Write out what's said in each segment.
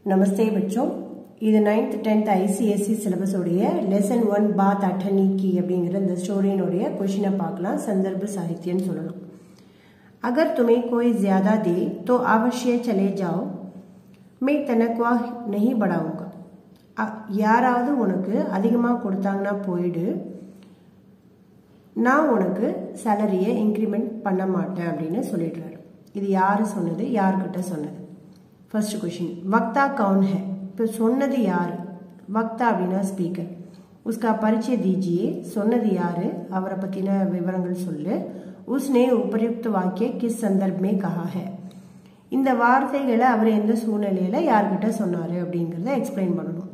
नमस्ते बच्चों இது 9th 10th ICSE सिलेबस உடைய லெசன் 1 बात अठनी की அப்படிங்கற இந்த ஸ்டோரியோட क्वेश्चन பார்க்கலாம் संदर्भ साहित्यன்னு சொல்லலாம் अगर तुम्हें कोई ज्यादा दे तो अवश्य चले जाओ मैं तनख्वाह नहीं बढ़ाऊंगा யாராவது உனக்கு அதிகமா கொடுத்தாங்கன்னா போய்டு நான் உனக்கு salary இன்கிரிமென்ட் பண்ண மாட்டேன் அப்படினு சொல்லிடுறாரு இது யாரு சொன்னது யார்கிட்ட சொன்னது फर्स्ट क्वेश्चन वक्ता कौन है तो சொன்னது யாரு वक्ता அப்படினா ஸ்பீக்கர் उसका परिचय दीजिए சொன்னது யாரு அவரை பத்தின விவரங்கள் சொல்லு उसने उपयुक्त वाक्य किस संदर्भ में कहा है இந்த வார்த்தைகளை அவர் எந்த சூழ்நிலையில யார்கிட்ட சொன்னாரு அப்படிங்கறத எக்ஸ்பிளைன் பண்ணனும்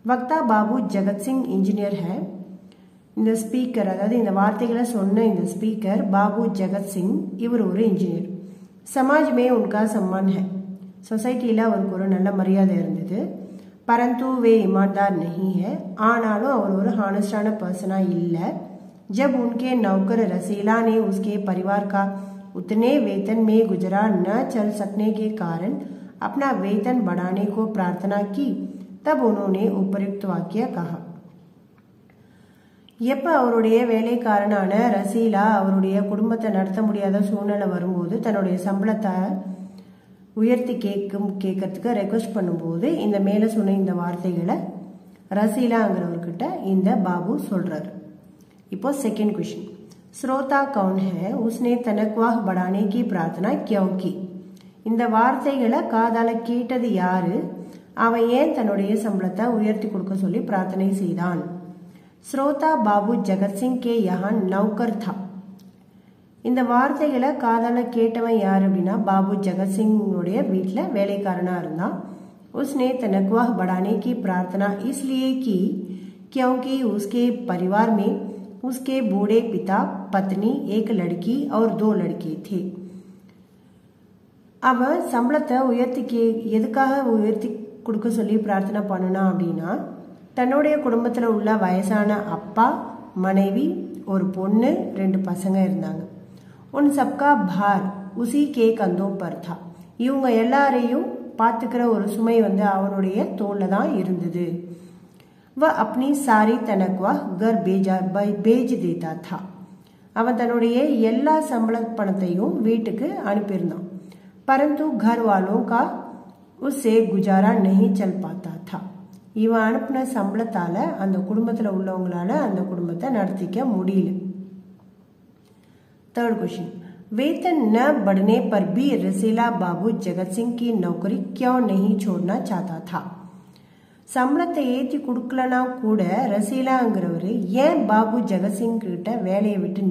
वक्ता बाबू जगत सिंह इंजीनियर है இந்த ஸ்பீக்கர் அதாவது இந்த வார்த்தைகளை சொன்ன இந்த ஸ்பீக்கர் बाबू जगत सिंह இவர் ஒரு इंजीनियर समाज में उनका सम्मान है सोसाइटीला அவருக்கு ஒரு நல்ல மரியாதை இருந்தது परंतु वे ईमानदार नहीं है ஆனாலும் அவர் ஒரு ஹானஸ்டான पर्सना இல்ல जब उनके नौकर रसीला ने उसके परिवार का उतने वेतन में गुजारा न चल सकने के कारण अपना वेतन बढ़ाने को प्रार्थना की तब उन्होंने उपयुक्त वाक्य कहा எப்ப அவருடைய வேலைக்காரனான ரசீலா அவருடைய குடும்பத்தை நடத்த முடியாத சூழ்நிலை வரும்போது தன்னுடைய சம்பளத்தை உயர்த்தி கேட்கிறதுக்கு ரெக்வெஸ்ட் பண்ணும்போது இந்த மேல சொன்ன இந்த வார்த்தைகளை ரசீலாங்கிறவர்கிட்ட இந்த பாபு சொல்றாரு இப்போ செகண்ட் क्वेश्चन श्रोता कौन है उसने तनख्वाह बढ़ाने की प्रार्थना क्यों की இந்த வார்த்தைகளை காதால கேட்டது யாரு அவன் ஏன் தன்னுடைய சம்பளத்தை உயர்த்தி கொடுக்க சொல்லி பிரார்த்தனை செய்தான் श्रोता बाबू जगत सिंह के यहाँ नौकर था இந்த வார்த்தைகளை காதால கேட்டவன் யார் அப்படினா बाबू जगत सिंह உடைய வீட்ல வேலைக்காரனா இருந்தான் उसने तनख्वाह बढ़ाने की प्रार्थना इसलिए की क्योंकि उसके परिवार में उसके बूढ़े पिता पत्नी एक लड़की और 2 लड़के थे அவன் சம்பளத்தை எதுக்காக உயர்த்தி கொடுக்க சொல்லி பிரார்த்தனை பண்ணனா அப்படினா தன்னுடைய குடும்பத்துல உள்ள வயசான அப்பா மனைவி ஒரு பொண்ணு 2 பசங்க இருந்தாங்க उन सबका भार उसी के कंधों पर था இவங்க எல்லாரையும் பாத்துக்கிற ஒரு சுமை வந்து அவனுடைய தோள்ல தான் இருந்தது वह अपनी सारी तनख्वाह घर भेज देता था அவன் தன்னுடைய எல்லா சம்பள பணத்தையும் வீட்டுக்கு அனுப்பியிருந்தான் परंतु घर वालों का उससे गुजारा नहीं चल पाता था இவன் அனுப்பின சம்பளத்தால அந்த குடும்பத்துல உள்ளவங்களால அந்த குடும்பத்தை நடத்திக்க முடியல थर्ड क्वेश्चन वेतन न बढ़ने पर भी रसीला बाबू जगत सिंह की नौकरी क्यों नहीं छोड़ना चाहता था சம்பளத்தை ஏத்தி கொடுக்கலனா கூட ரசீலாங்கிறவரு ஏன் பாபு ஜெகத் சிங் கிட்ட வேலையை விட்டு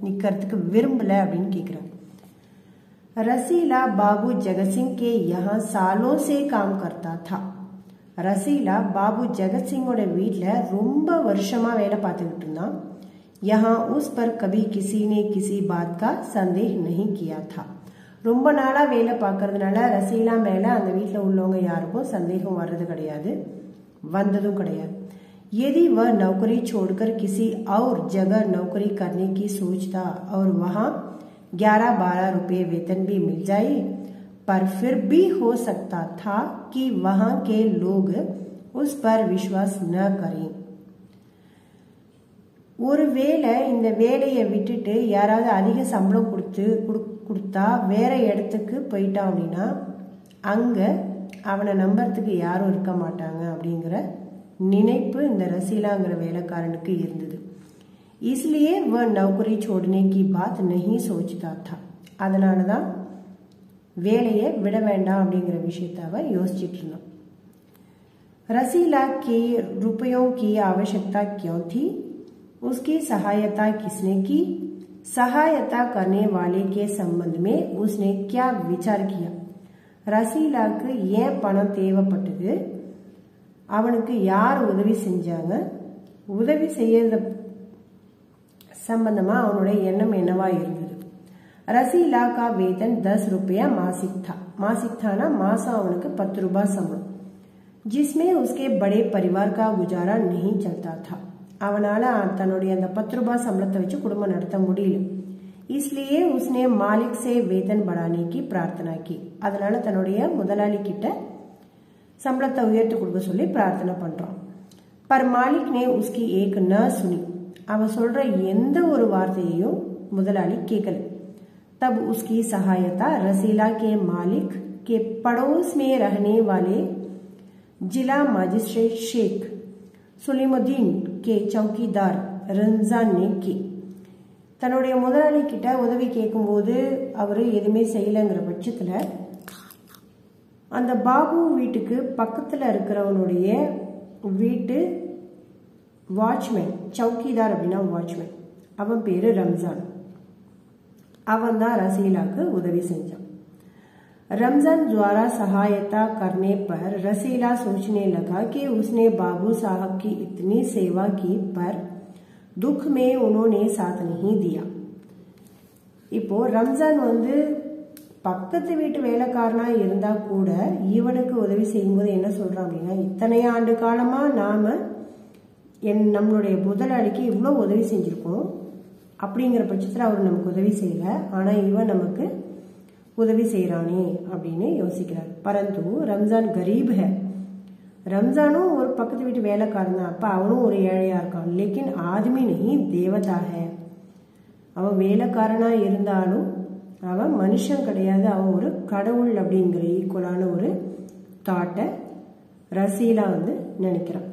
நிக்கிறதுக்கு விரும்பல அப்படின்னு கேக்குறாங்க रसीला बाबू जगत सिंह के यहाँ सालों से काम करता था रसीला बाबू जगत सिंह ஓட வீட்ல ரொம்ப வருஷமா வேலை பார்த்துக்கிட்டு இருந்தான் यहाँ उस पर कभी किसी ने किसी बात का संदेह नहीं किया था ரொம்ப நாளா வேலை பார்க்கிறதுனால ரசீலா மேல அந்த வீட்ல உள்ளவங்க யாருக்கும் சந்தேகம் வர்றது கிடையாது வந்ததும் கிடையாது यदि वह नौकरी छोड़कर किसी और जगह नौकरी करने की सोचता और वहां 11-12 रुपए वेतन भी मिल जाए पर फिर भी हो सकता था कि वहां के लोग उस पर विश्वास न करें ஒருவேளை இந்த வேலையை விட்டுட்டு யாராவது அதிக சம்பளம் கொடுத்தா வேற இடத்துக்கு போயிட்டான் அப்படின்னா அங்க அவனை நம்புறதுக்கு யாரும் இருக்க மாட்டாங்க அப்படிங்கிற நினைப்பு இந்த ரசீலாங்கிற வேலைக்காரனுக்கு இருந்தது इसलिए वह नौकरी छोड़ने की बात नहीं सोचता था அதனாலதான் வேலையை விட வேண்டாம் அப்படிங்கிற விஷயத்தை அவன் யோசிச்சிட்டு இருந்தான் रसीला के रुपयों की आवश्यकता क्यों थी उसकी सहायता किसने की सहायता करने वाले के संबंध में उसने क्या विचार किया ரசீலாக்கு ஏன் பணம் தேவைப்பட்டது அவனுக்கு யார் உதவி செஞ்சாங்க உதவி செய்யறது संबंधमा அவனுடைய எண்ணம் என்னவா இருந்தது ரசீலா का वेतन 10 रुपया मासिक था ना मासा அவனுக்கு 10 ரூபாய் சம்பளம் जिसमें उसके बड़े परिवार का गुजारा नहीं चलता था அவனால தன்னுடைய அந்த 10 ரூபாய் சம்பளத்தை வச்சு குடும்பம் நடத்த முடியல इसलिए उसने मालिक से वेतन बढ़ाने की प्रार्थना की. அதனால தன்னுடைய முதலாளி கிட்ட சம்பளத்தை உயர்த்தி கொடுக்க சொல்லி பிரார்த்தனை பண்றான். पर मालिक ने उसकी एक न सुनी. அவன் சொல்ற எந்த ஒரு வார்த்தையையும் முதலாளி கேட்கல. तब उसकी सहायता रसीला के मालिक के पड़ोस में रहने वाले जिला मजिस्ट्रेट शेख सुलीमुद्दीन के चौकीदार रमजान ने की. தன்னுடைய முதலாளி கிட்ட உதவி கேட்கும்போது அவரு எதுவுமே செய்யலைங்கிற பட்சத்துல அந்த பாபு வீட்டுக்கு பக்கத்துல இருக்கிறவனுடைய வீட்டு வாட்ச்மேன், சௌக்கிதார் அப்படின்னா வாட்ச்மேன், அவன் பேரு ரம்ஜான். அவன் தான் रसीलाக்கு உதவி செஞ்சான். रमजान द्वारा सहायता करने पर रसीला सोचने लगा कि उसने बाबू साहब की इतनी सेवा की पर दुख में उन्होंने साथ नहीं दिया. இப்போ ரம்ஜான் வந்து பக்கத்து வீட்டு வேலைக்காரனா இருந்தா கூட இவனுக்கு உதவி செய்யும்போது என்ன சொல்றான் அப்படின்னா, இத்தனை ஆண்டு காலமா நாம நம்மளுடைய முதலாளிக்கு இவ்வளவு உதவி செஞ்சிருக்கோம், அப்படிங்கிற பட்சத்தில் அவர் நமக்கு உதவி செய்யல, ஆனா இவன் நமக்கு உதவி செய்யறானே அப்படின்னு யோசிக்கிறார். பரந்து ரம்ஜான் கரீப் है. ரம்ஜானும் ஒரு பக்கத்து வீட்டு வேலைக்காரன் தான், அப்ப அவனும் ஒரு ஏழையா இருக்கான். லேக்கின் ஆத்மி நஹி தேவதா है. அவன் வேலைக்காரனா இருந்தாலும் அவன் மனுஷன் கிடையாது, அவன் ஒரு கடவுள் அப்படிங்கிற ஈக்குவலான ஒரு தாட்டை ரசீலா வந்து நினைக்கிறான்.